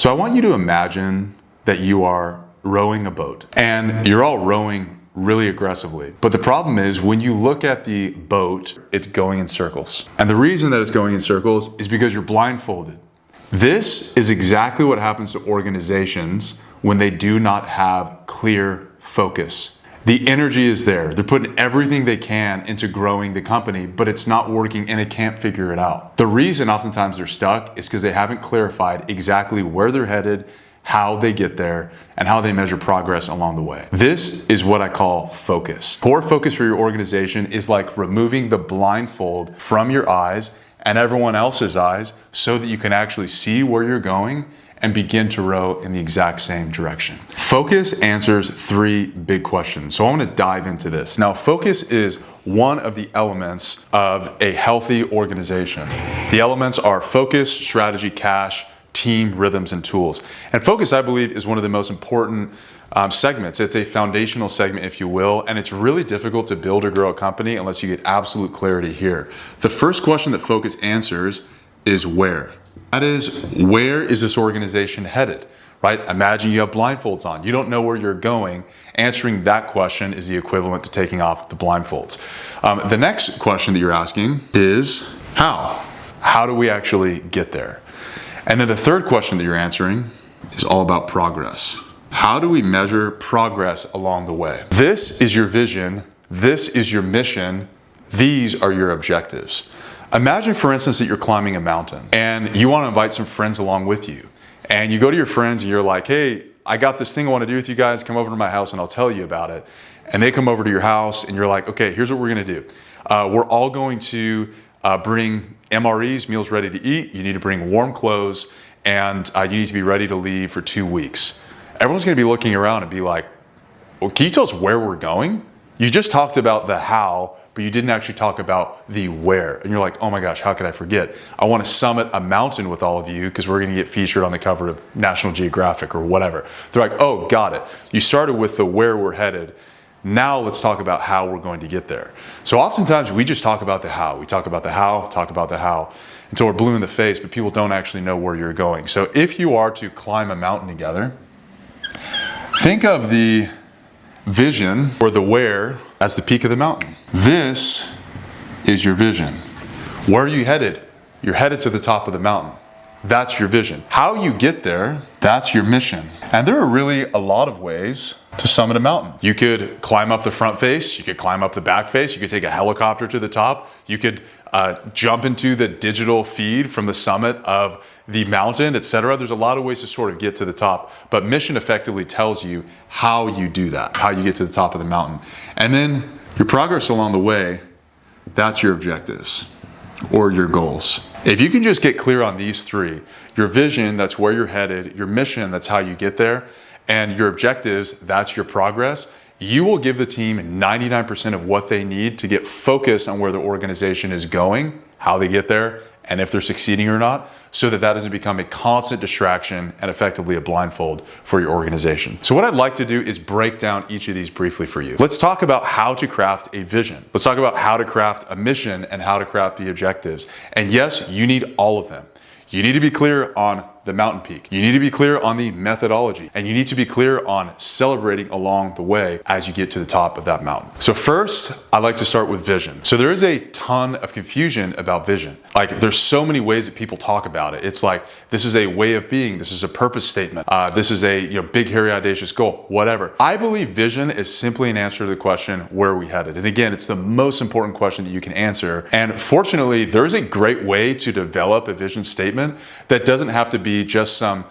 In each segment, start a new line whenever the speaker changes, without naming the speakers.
So I want you to imagine that you are rowing a boat and you're all rowing really aggressively. But the problem is when you look at the boat, it's going in circles. And the reason that it's going in circles is because you're blindfolded. This is exactly what happens to organizations when they do not have clear focus. The energy is there. They're putting everything they can into growing the company, but it's not working and they can't figure it out. The reason oftentimes they're stuck is because they haven't clarified exactly where they're headed, how they get there, and how they measure progress along the way. This is what I call focus. Poor focus for your organization is like removing the blindfold from your eyes and everyone else's eyes so that you can actually see where you're going and begin to row in the exact same direction. Focus answers three big questions. So I want to dive into this. Now, focus is one of the elements of a healthy organization. The elements are focus, strategy, cash, team, rhythms, and tools. And focus, I believe, is one of the most important segments. It's a foundational segment, if you will, and it's really difficult to build or grow a company unless you get absolute clarity here. The first question that focus answers is where. That is, where is this organization headed, right? Imagine you have blindfolds on. You don't know where you're going. Answering that question is the equivalent to taking off the blindfolds. The next question that you're asking is how? How do we actually get there? And then the third question that you're answering is all about progress. How do we measure progress along the way? This is your vision. This is your mission. These are your objectives. Imagine, for instance, that you're climbing a mountain and you want to invite some friends along with you. And you go to your friends and you're like, hey, I got this thing I want to do with you guys. Come over to my house and I'll tell you about it. And they come over to your house and you're like, okay, here's what we're going to do. We're all going to bring MREs, meals ready to eat. You need to bring warm clothes and you need to be ready to leave for 2 weeks. Everyone's going to be looking around and be like, well, can you tell us where we're going? You just talked about the how, but you didn't actually talk about the where. And you're like, oh my gosh, how could I forget? I want to summit a mountain with all of you because we're going to get featured on the cover of National Geographic or whatever. They're like, oh, got it. You started with the where we're headed. Now let's talk about how we're going to get there. So oftentimes we just talk about the how. We talk about the how until we're blue in the face, but people don't actually know where you're going. So if you are to climb a mountain together, think of the vision or the where as the peak of the mountain. This is your vision. Where are you headed? You're headed to the top of the mountain. That's your vision. How you get there, that's your mission. And there are really a lot of ways to summit a mountain. You could climb up the front face, you could climb up the back face, you could take a helicopter to the top, you could jump into the digital feed from the summit of the mountain, etc. There's a lot of ways to sort of get to the top, but mission effectively tells you how you do that, how you get to the top of the mountain. And then your progress along the way, that's your objectives or your goals. If you can just get clear on these three, your vision, that's where you're headed, your mission, that's how you get there, and your objectives, that's your progress, you will give the team 99% of what they need to get focused on where the organization is going, how they get there, and if they're succeeding or not, so that that doesn't become a constant distraction and effectively a blindfold for your organization. So what I'd like to do is break down each of these briefly for you. Let's talk about how to craft a vision. Let's talk about how to craft a mission and how to craft the objectives. And yes, you need all of them. You need to be clear on the mountain peak. You need to be clear on the methodology, and you need to be clear on celebrating along the way as you get to the top of that mountain. So first, I like to start with vision. So there is a ton of confusion about vision. Like there's so many ways that people talk about it. It's like, this is a way of being, this is a purpose statement, this is a big, hairy, audacious goal, whatever. I believe vision is simply an answer to the question, where are we headed? And again, it's the most important question that you can answer. And fortunately, there's a great way to develop a vision statement that doesn't have to be just some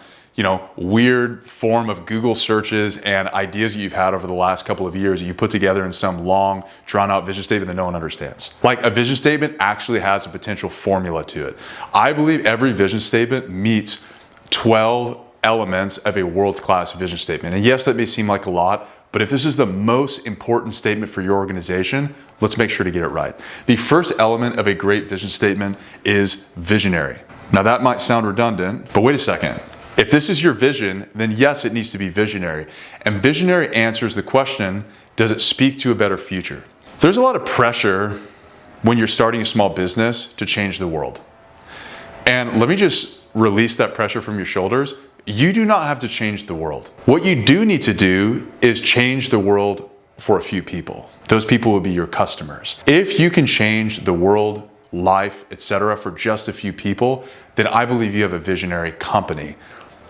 weird form of Google searches and ideas that you've had over the last couple of years that you put together in some long, drawn-out vision statement that no one understands. Like a vision statement actually has a potential formula to it. I believe every vision statement meets 12 elements of a world-class vision statement. And yes, that may seem like a lot, but if this is the most important statement for your organization, let's make sure to get it right. The first element of a great vision statement is visionary. Now that might sound redundant, but wait a second. If this is your vision, then yes, it needs to be visionary. And visionary answers the question, does it speak to a better future? There's a lot of pressure when you're starting a small business to change the world. And let me just release that pressure from your shoulders. you do not have to change the world. What you do need to do is change the world for a few people. Those people will be your customers. If you can change the world, life, etc. for just a few people, then I believe you have a visionary company.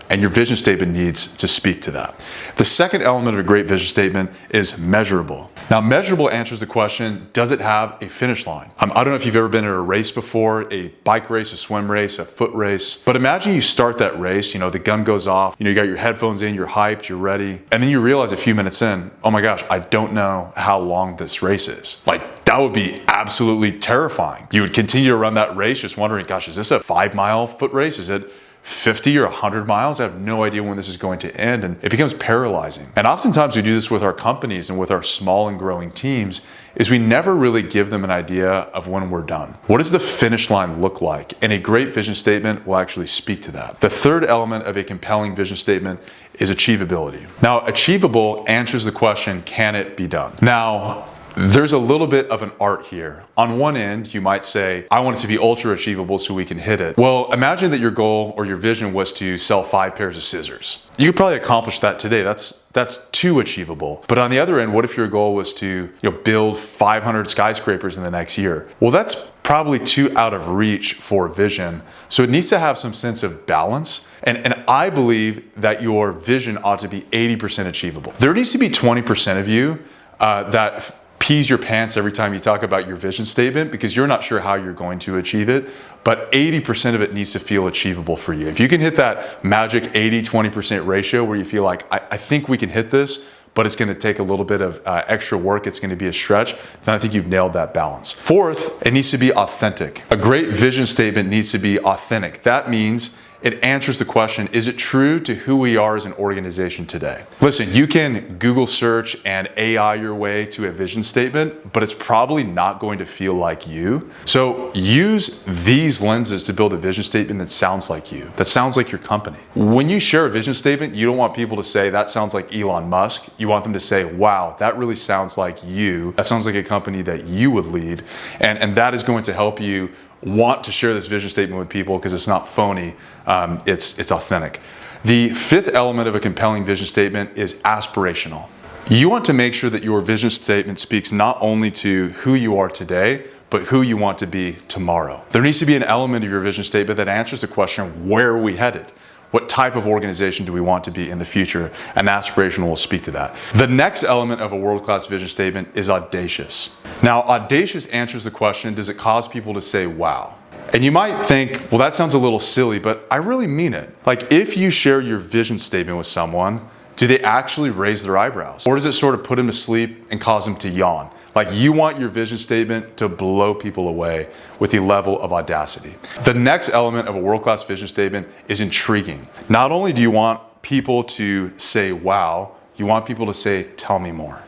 And your vision statement needs to speak to that. The second element of a great vision statement is measurable. Now, measurable answers the question, does it have a finish line? I don't know if you've ever been in a race before, a bike race, a swim race, a foot race, but imagine you start that race, the gun goes off, you got your headphones in, you're hyped, you're ready, and then you realize a few minutes in, oh my gosh, I don't know how long this race is. That would be absolutely terrifying. You would continue to run that race just wondering, gosh, is this a 5-mile foot race? Is it 50 or 100 miles? I have no idea when this is going to end, and it becomes paralyzing. And oftentimes we do this with our companies and with our small and growing teams, is we never really give them an idea of when we're done. What does the finish line look like? And a great vision statement will actually speak to that. The third element of a compelling vision statement is achievability. Now, achievable answers the question, can it be done? Now, there's a little bit of an art here. On one end, you might say, I want it to be ultra achievable so we can hit it. Well, imagine that your goal or your vision was to sell 5 pairs of scissors. You could probably accomplish that today. That's too achievable. But on the other end, what if your goal was to build 500 skyscrapers in the next year? Well, that's probably too out of reach for vision. So it needs to have some sense of balance. And I believe that your vision ought to be 80% achievable. There needs to be 20% of you that pees your pants every time you talk about your vision statement because you're not sure how you're going to achieve it, but 80% of it needs to feel achievable for you. If you can hit that magic 80-20% ratio where you feel like, I think we can hit this, but it's going to take a little bit of extra work, it's going to be a stretch, then I think you've nailed that balance. Fourth, it needs to be authentic. A great vision statement needs to be authentic. That means it answers the question, is it true to who we are as an organization today? Listen, you can Google search and AI your way to a vision statement, but it's probably not going to feel like you. So use these lenses to build a vision statement that sounds like you, that sounds like your company. When you share a vision statement, you don't want people to say, that sounds like Elon Musk. You want them to say, wow, that really sounds like you. That sounds like a company that you would lead. And that is going to help you want to share this vision statement with people because it's not phony, it's authentic. The fifth element of a compelling vision statement is aspirational. You want to make sure that your vision statement speaks not only to who you are today, but who you want to be tomorrow. There needs to be an element of your vision statement that answers the question, where are we headed? What type of organization do we want to be in the future? And aspirational will speak to that. The next element of a world-class vision statement is audacious. Now, audacious answers the question, does it cause people to say, wow? And you might think, well, that sounds a little silly, but I really mean it. If you share your vision statement with someone, do they actually raise their eyebrows? Or does it sort of put them to sleep and cause them to yawn? You want your vision statement to blow people away with the level of audacity. The next element of a world-class vision statement is intriguing. Not only do you want people to say, wow, you want people to say, tell me more.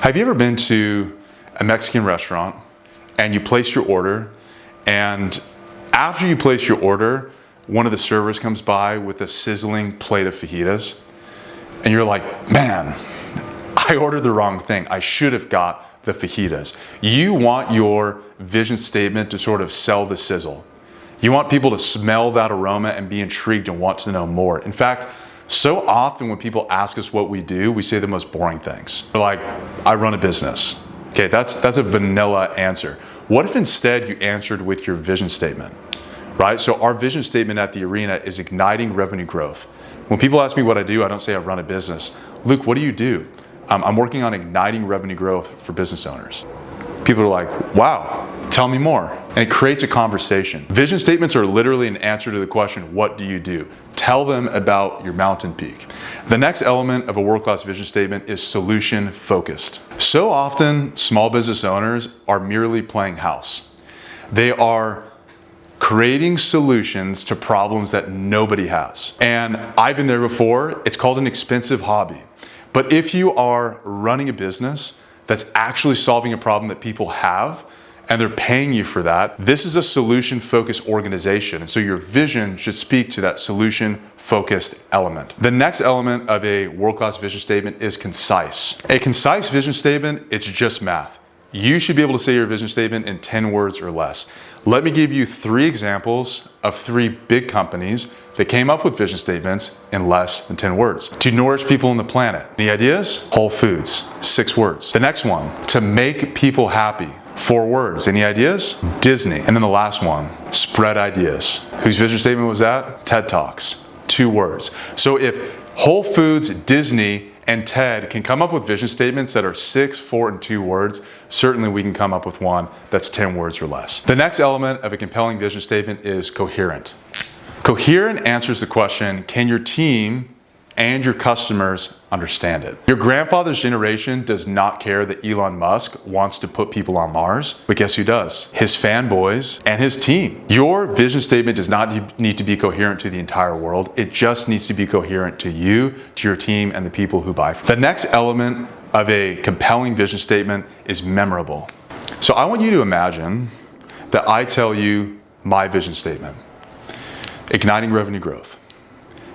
Have you ever been to a Mexican restaurant and you place your order, and after you place your order, one of the servers comes by with a sizzling plate of fajitas, and you're like, man, I ordered the wrong thing. I should have got the fajitas. You want your vision statement to sort of sell the sizzle. You want people to smell that aroma and be intrigued and want to know more. In fact, so often when people ask us what we do, we say the most boring things. We're like, I run a business. Okay, that's a vanilla answer. What if instead you answered with your vision statement, right? So our vision statement at the arena is igniting revenue growth. When people ask me what I do, I don't say I run a business. Luke, what do you do? I'm working on igniting revenue growth for business owners. People are like, wow, tell me more. And it creates a conversation. Vision statements are literally an answer to the question, what do you do? Tell them about your mountain peak. The next element of a world-class vision statement is solution focused. So often, small business owners are merely playing house. They are creating solutions to problems that nobody has. And I've been there before. It's called an expensive hobby. But if you are running a business that's actually solving a problem that people have, and they're paying you for that, this is a solution-focused organization. And so your vision should speak to that solution-focused element. The next element of a world-class vision statement is concise. A concise vision statement, it's just math. you should be able to say your vision statement in 10 words or less. Let me give you 3 examples of 3 big companies that came up with vision statements in less than 10 words. To nourish people on the planet. Any ideas? Whole Foods, 6 words. The next one, to make people happy, 4 words. Any ideas? Disney. And then the last one, spread ideas. Whose vision statement was that? TED Talks, 2 words. So if Whole Foods, Disney, and TED can come up with vision statements that are 6, 4, and 2 words, certainly we can come up with one that's 10 words or less. The next element of a compelling vision statement is coherent. Coherent answers the question, can your team and your customers understand it? Your grandfather's generation does not care that Elon Musk wants to put people on Mars, but guess who does? His fanboys and his team. Your vision statement does not need to be coherent to the entire world. It just needs to be coherent to you, to your team, and the people who buy from you. The next element of a compelling vision statement is memorable. So I want you to imagine that I tell you my vision statement, igniting revenue growth.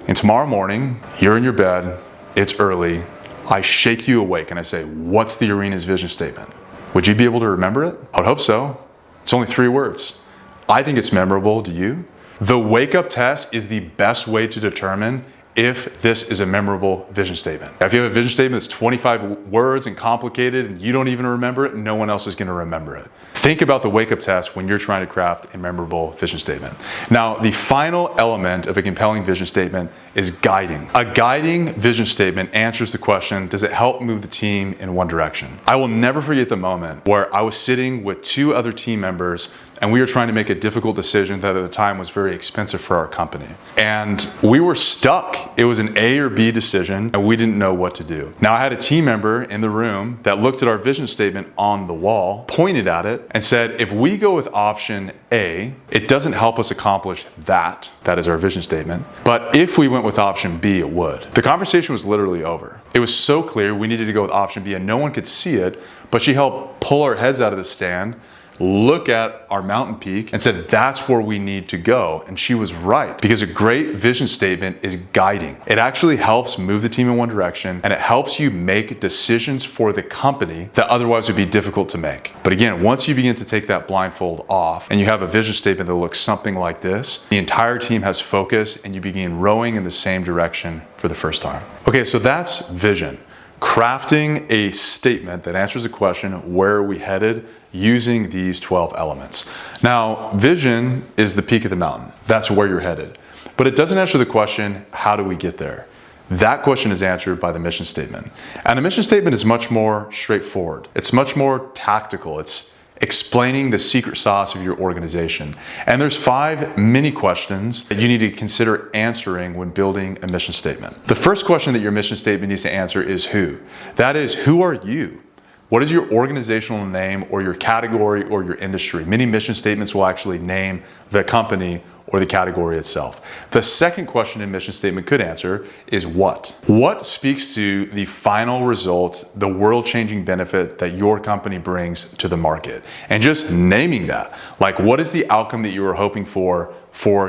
And tomorrow morning, you're in your bed, it's early, I shake you awake and I say, what's the arena's vision statement? Would you be able to remember it? I would hope so. It's only 3 words. I think it's memorable. Do you? The wake-up test is the best way to determine if this is a memorable vision statement. If you have a vision statement that's 25 words and complicated and you don't even remember it, no one else is going to remember it. Think about the wake-up test when you're trying to craft a memorable vision statement. Now, the final element of a compelling vision statement is guiding. A guiding vision statement answers the question, does it help move the team in one direction? I will never forget the moment where I was sitting with 2 other team members and we were trying to make a difficult decision that at the time was very expensive for our company. And we were stuck. It was an A or B decision and we didn't know what to do. Now I had a team member in the room that looked at our vision statement on the wall, pointed at it and said, if we go with option A, it doesn't help us accomplish that. That is our vision statement. But if we went with option B, it would. The conversation was literally over. It was so clear we needed to go with option B and no one could see it, but she helped pull our heads out of the stand, look at our mountain peak and said, that's where we need to go. And she was right, because a great vision statement is guiding. It actually helps move the team in one direction and it helps you make decisions for the company that otherwise would be difficult to make. But again, once you begin to take that blindfold off and you have a vision statement that looks something like this, the entire team has focus and you begin rowing in the same direction for the first time. Okay, so that's vision. Crafting a statement that answers the question, where are we headed, using these 12 elements. Now, vision is the peak of the mountain. That's where you're headed. But it doesn't answer the question, how do we get there? That question is answered by the mission statement. And a mission statement is much more straightforward. It's much more tactical. It's explaining the secret sauce of your organization. And there's 5 mini questions that you need to consider answering when building a mission statement. The first question that your mission statement needs to answer is who. That is, who are you? What is your organizational name or your category or your industry? Many mission statements will actually name the company or the category itself. The second question a mission statement could answer is what? What speaks to the final result, the world-changing benefit that your company brings to the market? And just naming that, like what is the outcome that you are hoping for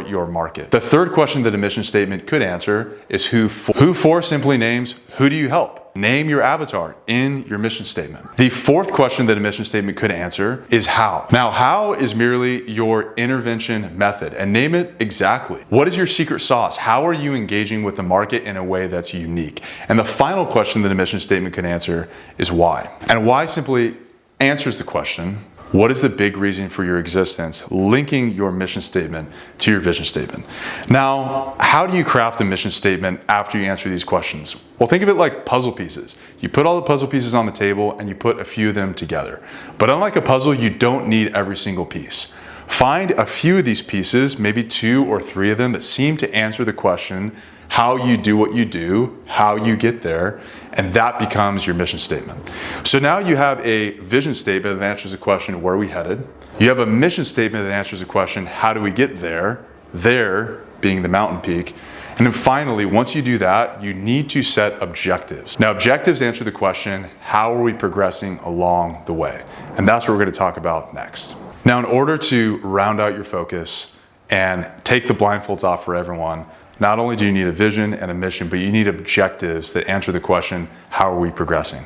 your market? The third question that a mission statement could answer is who for. Who for simply names, who do you help? Name your avatar in your mission statement. The fourth question that a mission statement could answer is how. Now, how is merely your intervention method, and name it exactly. What is your secret sauce? How are you engaging with the market in a way that's unique? And the final question that a mission statement could answer is why. And why simply answers the question, what is the big reason for your existence, linking your mission statement to your vision statement? Now, how do you craft a mission statement after you answer these questions? Well, think of it like puzzle pieces. You put all the puzzle pieces on the table and you put a few of them together. But unlike a puzzle, you don't need every single piece. Find a few of these pieces, maybe 2 or 3 of them, that seem to answer the question, how you do what you do, how you get there, and that becomes your mission statement. So now you have a vision statement that answers the question, where are we headed? You have a mission statement that answers the question, how do we get there? There being the mountain peak. And then finally, once you do that, you need to set objectives. Now, objectives answer the question, how are we progressing along the way? And that's what we're going to talk about next. Now, in order to round out your focus and take the blindfolds off for everyone, not only do you need a vision and a mission, but you need objectives that answer the question, how are we progressing?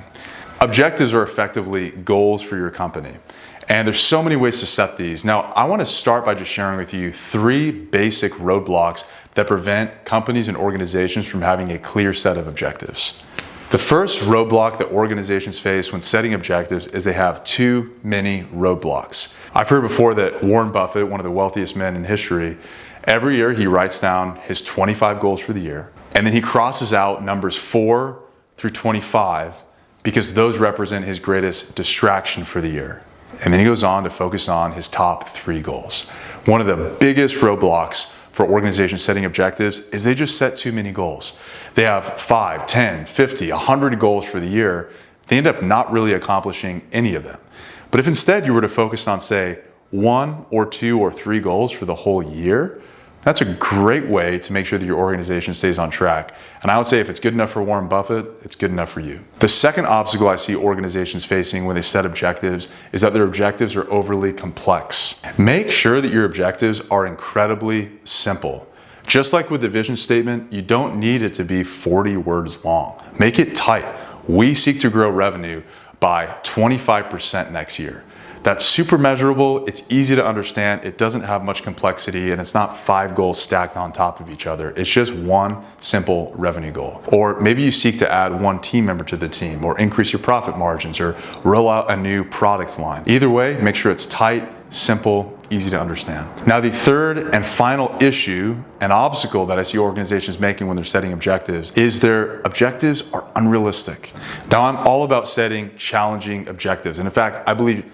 Objectives are effectively goals for your company. And there's so many ways to set these. Now, I want to start by just sharing with you 3 basic roadblocks that prevent companies and organizations from having a clear set of objectives. The first roadblock that organizations face when setting objectives is they have too many roadblocks. I've heard before that Warren Buffett, one of the wealthiest men in history, every year he writes down his 25 goals for the year, and then he crosses out numbers 4 through 25 because those represent his greatest distraction for the year. And then he goes on to focus on his top 3 goals. One of the biggest roadblocks for organizations setting objectives is they just set too many goals. They have 5, 10, 50, 100 goals for the year. They end up not really accomplishing any of them. But if instead you were to focus on, say, 1 or 2 or 3 goals for the whole year, that's a great way to make sure that your organization stays on track. And I would say if it's good enough for Warren Buffett, it's good enough for you. The second obstacle I see organizations facing when they set objectives is that their objectives are overly complex. Make sure that your objectives are incredibly simple. Just like with the vision statement, you don't need it to be 40 words long. Make it tight. We seek to grow revenue by 25% next year. That's super measurable, it's easy to understand, it doesn't have much complexity, and it's not 5 goals stacked on top of each other. It's just one simple revenue goal. Or maybe you seek to add 1 team member to the team, or increase your profit margins, or roll out a new product line. Either way, make sure it's tight, simple, easy to understand. Now, the third and final issue and obstacle that I see organizations making when they're setting objectives is their objectives are unrealistic. Now, I'm all about setting challenging objectives, and in fact, I believe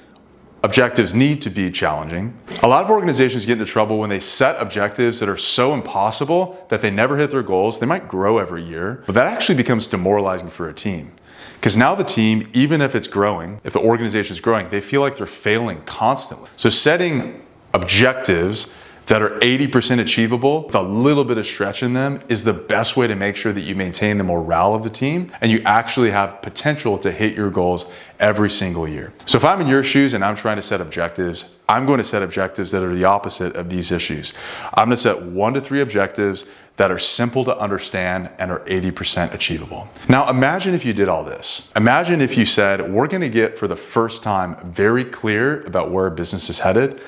objectives need to be challenging. A lot of organizations get into trouble when they set objectives that are so impossible that they never hit their goals. They might grow every year, but that actually becomes demoralizing for a team. Because now the team, even if it's growing, if the organization is growing, they feel like they're failing constantly. So setting objectives that are 80% achievable with a little bit of stretch in them is the best way to make sure that you maintain the morale of the team and you actually have potential to hit your goals every single year. So if I'm in your shoes and I'm trying to set objectives, I'm going to set objectives that are the opposite of these issues. I'm going to set 1 to 3 objectives that are simple to understand and are 80% achievable. Now imagine if you did all this. Imagine if you said, we're going to get for the first time very clear about where a business is headed.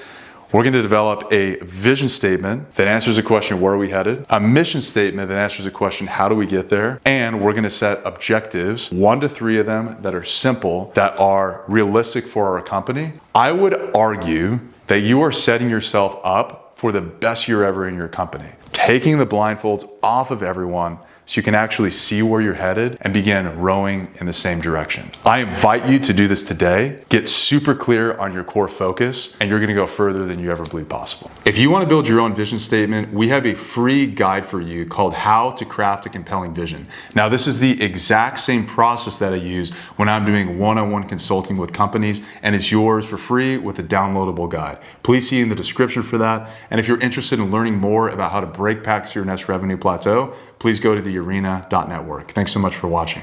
We're going to develop a vision statement that answers the question, where are we headed? A mission statement that answers the question, how do we get there? And we're going to set objectives, 1 to 3 of them that are simple, that are realistic for our company. I would argue that you are setting yourself up for the best year ever in your company. Taking the blindfolds off of everyone so you can actually see where you're headed and begin rowing in the same direction. I invite you to do this today. Get super clear on your core focus, and you're gonna go further than you ever believed possible. If you wanna build your own vision statement, we have a free guide for you called How to Craft a Compelling Vision. Now, this is the exact same process that I use when I'm doing one-on-one consulting with companies, and it's yours for free with a downloadable guide. Please see in the description for that. And if you're interested in learning more about how to break past your next revenue plateau, please go to thearena.network. Thanks so much for watching.